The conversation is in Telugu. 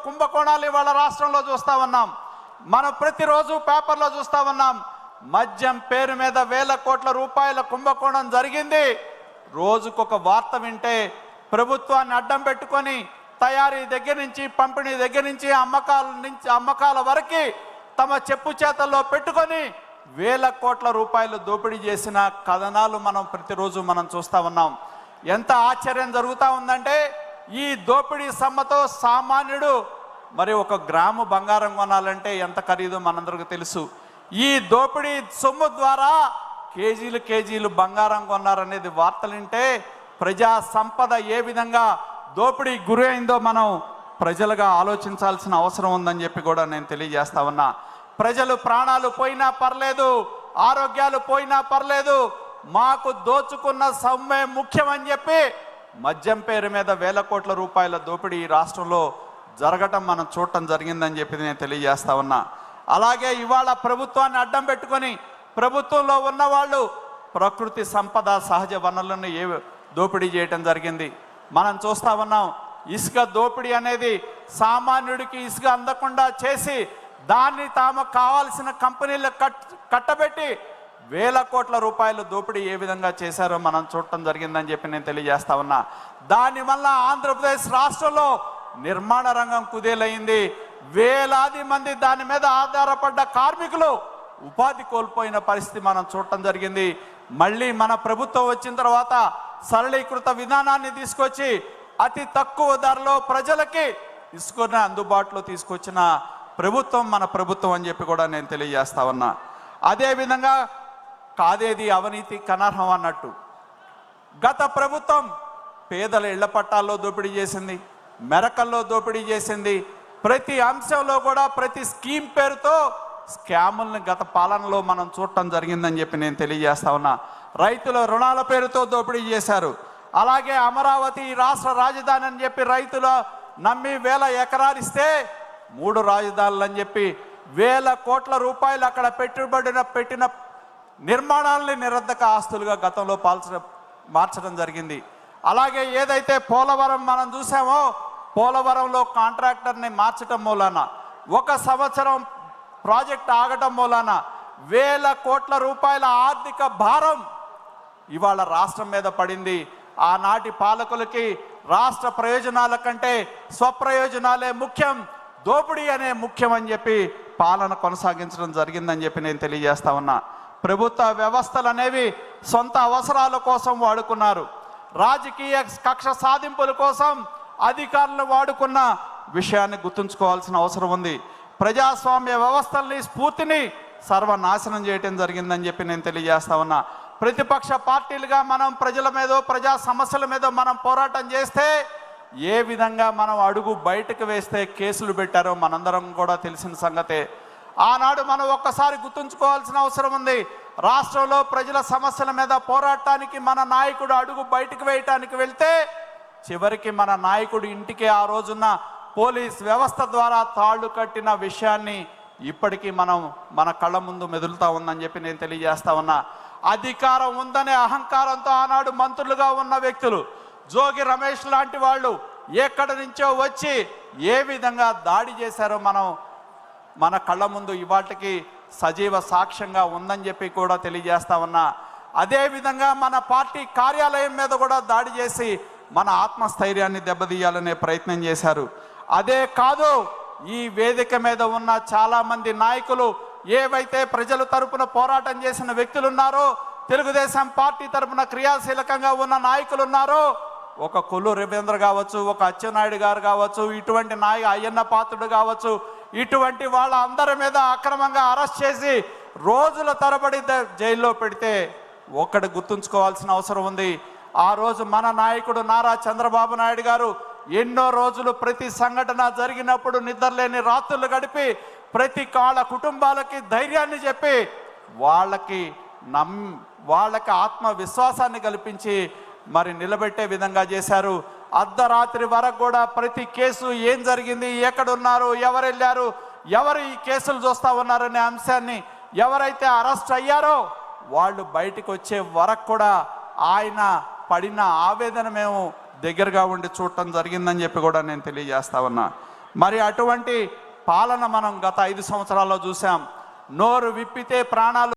కుంభకోణాలు ఇవాళ రాష్ట్రంలో చూస్తా ఉన్నాం. మనం ప్రతిరోజు పేపర్లో చూస్తా ఉన్నాం. మద్యం పేరు మీద వేల కోట్ల రూపాయల కుంభకోణం జరిగింది. రోజుకొక వార్త వింటే ప్రభుత్వాన్ని అడ్డం పెట్టుకొని తయారీ దగ్గర నుంచి పంపిణీ దగ్గర నుంచి అమ్మకాల వరకు తమ చెప్పు చేతల్లో పెట్టుకొని వేల కోట్ల రూపాయలు దోపిడీ చేసిన కథనాలు మనం ప్రతిరోజు మనం చూస్తూ ఉన్నాం. ఎంత ఆశ్చర్యం జరుగుతూ ఉందంటే ఈ దోపిడీ సమ్మతో సామాన్యుడు మరి ఒక గ్రాము బంగారం కొనాలంటే ఎంత ఖరీదో మనందరికీ తెలుసు. ఈ దోపిడీ సొమ్ము ద్వారా కేజీలు బంగారం కొన్నారనేది వార్తలుంటే ప్రజా సంపద ఏ విధంగా దోపిడీ గురి అయిందో మనం ప్రజలుగా ఆలోచించాల్సిన అవసరం ఉందని చెప్పి కూడా నేను తెలియజేస్తా ఉన్నా. ప్రజలు ప్రాణాలు పోయినా పర్లేదు, ఆరోగ్యాలు పోయినా పర్లేదు, మాకు దోచుకున్న సొమ్మే ముఖ్యమని చెప్పి మద్యం పేరు మీద వేల కోట్ల రూపాయల దోపిడీ ఈ రాష్ట్రంలో జరగటం మనం చూడటం జరిగిందని చెప్పి నేను తెలియజేస్తా ఉన్నా. అలాగే ఇవాళ ప్రభుత్వాన్ని అడ్డం పెట్టుకొని ప్రభుత్వంలో ఉన్నవాళ్ళు ప్రకృతి సంపద సహజ వనరులను దోపిడీ చేయటం జరిగింది. మనం చూస్తా ఉన్నాం. ఇసుక దోపిడీ అనేది సామాన్యుడికి ఇసుక అందకుండా చేసి దాన్ని తాము కావాల్సిన కంపెనీలు కట్టబెట్టి వేల కోట్ల రూపాయలు దోపిడీ ఏ విధంగా చేశారో మనం చూడటం జరిగిందని చెప్పి నేను తెలియజేస్తా ఉన్నా. దానివల్ల ఆంధ్రప్రదేశ్ రాష్ట్రంలో నిర్మాణ రంగం కుదేలైంది. వేలాది మంది దాని మీద ఆధారపడ్డ కార్మికులు ఉపాధి కోల్పోయిన పరిస్థితి మనం చూడటం జరిగింది. మళ్ళీ మన ప్రభుత్వం వచ్చిన తర్వాత సరళీకృత విధానాన్ని తీసుకొచ్చి అతి తక్కువ ధరలో ప్రజలకి ఇసుకని అందుబాటులో తీసుకొచ్చిన ప్రభుత్వం మన ప్రభుత్వం అని చెప్పి కూడా నేను తెలియజేస్తా ఉన్నా. అదేవిధంగా కాదేది అవినీతి కనర్హం అన్నట్టు గత ప్రభుత్వం పేదల ఇళ్ల పట్టాల్లో దోపిడీ చేసింది, మెరకల్లో దోపిడీ చేసింది. ప్రతి అంశంలో కూడా ప్రతి స్కీమ్ పేరుతో స్కాముల్ని గత పాలనలో మనం చూడటం జరిగిందని చెప్పి నేను తెలియజేస్తా ఉన్నా. రైతుల రుణాల పేరుతో దోపిడీ చేశారు. అలాగే అమరావతి రాష్ట్ర రాజధాని అని చెప్పి రైతులు నమ్మి వేల ఎకరాలు ఇస్తే 3 రాజధానులు అని చెప్పి వేల కోట్ల రూపాయలు అక్కడ పెట్టిన నిర్మాణాలని నిరర్ధక ఆస్తులుగా గతంలో మార్చడం జరిగింది. అలాగే ఏదైతే పోలవరం మనం చూసామో పోలవరంలో కాంట్రాక్టర్ని మార్చడం మూలాన 1 సంవత్సరం ప్రాజెక్ట్ ఆగటం మూలాన వేల కోట్ల రూపాయల ఆర్థిక భారం ఇవాళ రాష్ట్రం మీద పడింది. ఆనాటి పాలకులకి రాష్ట్ర ప్రయోజనాల కంటే స్వప్రయోజనాలే ముఖ్యం, దోపిడీ అనే ముఖ్యం అని చెప్పి పాలన కొనసాగించడం జరిగిందని చెప్పి నేను తెలియజేస్తా ఉన్నా. ప్రభుత్వ వ్యవస్థలు అనేవి సొంత అవసరాల కోసం వాడుకున్నారు. రాజకీయ కక్ష సాధింపుల కోసం అధికారులను వాడుకున్న విషయాన్ని గుర్తుంచుకోవాల్సిన అవసరం ఉంది. ప్రజాస్వామ్య వ్యవస్థల్ని స్ఫూర్తిని సర్వనాశనం చేయటం జరిగిందని చెప్పి నేను తెలియజేస్తా ఉన్నా. ప్రతిపక్ష పార్టీలుగా మనం ప్రజల మీదో ప్రజా సమస్యల మీద మనం పోరాటం చేస్తే ఏ విధంగా మనం అడుగు బయటకు వేస్తే కేసులు పెట్టారో మనందరం కూడా తెలిసిన సంగతే. ఆనాడు మనం ఒక్కసారి గుర్తుంచుకోవాల్సిన అవసరం ఉంది. రాష్ట్రంలో ప్రజల సమస్యల మీద పోరాటానికి మన నాయకుడు అడుగు బయటకు వేయటానికి వెళ్తే చివరికి మన నాయకుడు ఇంటికి ఆ రోజున పోలీస్ వ్యవస్థ ద్వారా తాళ్లు కట్టిన విషయాన్ని ఇప్పటికీ మన కళ్ళ ముందు మెదులుతా ఉందని చెప్పి నేను తెలియజేస్తా ఉన్నా. అధికారం ఉందనే అహంకారంతో ఆనాడు మంత్రులుగా ఉన్న వ్యక్తులు జోగి రమేష్ లాంటి వాళ్ళు ఎక్కడి నుంచో వచ్చి ఏ విధంగా దాడి చేశారో మన కళ్ళ ముందు ఇవాటికి సజీవ సాక్ష్యంగా ఉందని చెప్పి కూడా తెలియజేస్తా ఉన్నా. అదేవిధంగా మన పార్టీ కార్యాలయం మీద కూడా దాడి చేసి మన ఆత్మస్థైర్యాన్ని దెబ్బతీయాలనే ప్రయత్నం చేశారు. అదే కాదు, ఈ వేదిక మీద ఉన్న చాలామంది నాయకులు ఏవైతే ప్రజల తరపున పోరాటం చేసిన వ్యక్తులు ఉన్నారో, తెలుగుదేశం పార్టీ తరపున క్రియాశీలకంగా ఉన్న నాయకులు ఉన్నారో, ఒక కొల్లు రవీంద్ర కావచ్చు, ఒక అచ్చెన్నాయుడు గారు కావచ్చు, ఇటువంటి అయ్యన్న పాత్రుడు కావచ్చు, ఇటువంటి వాళ్ళ అందరి మీద అక్రమంగా అరెస్ట్ చేసి రోజుల తరబడి జైల్లో పెడితే ఒక్కటి గుర్తుంచుకోవాల్సిన అవసరం ఉంది. ఆ రోజు మన నాయకుడు నారా చంద్రబాబు నాయుడు గారు ఎన్నో రోజులు ప్రతి సంఘటన జరిగినప్పుడు నిద్రలేని రాత్రులు గడిపి ప్రతి కుటుంబాలకి ధైర్యాన్ని చెప్పి వాళ్ళకి ఆత్మవిశ్వాసాన్ని కల్పించి మరి నిలబెట్టే విధంగా చేశారు. అర్ధరాత్రి వరకు కూడా ప్రతి కేసు ఏం జరిగింది, ఎక్కడున్నారు, ఎవరు వెళ్ళారు, ఎవరు ఈ కేసులు చూస్తూ ఉన్నారనే అంశాన్ని ఎవరైతే అరెస్ట్ అయ్యారో వాళ్ళు బయటికి వచ్చే వరకు కూడా ఆయన పడిన ఆవేదన మేము దగ్గరగా ఉండి చూడటం జరిగిందని చెప్పి కూడా నేను తెలియజేస్తా ఉన్నా. మరి అటువంటి పాలన మనం గత 5 సంవత్సరాల్లో చూసాం. నోరు విప్పితే ప్రాణాలు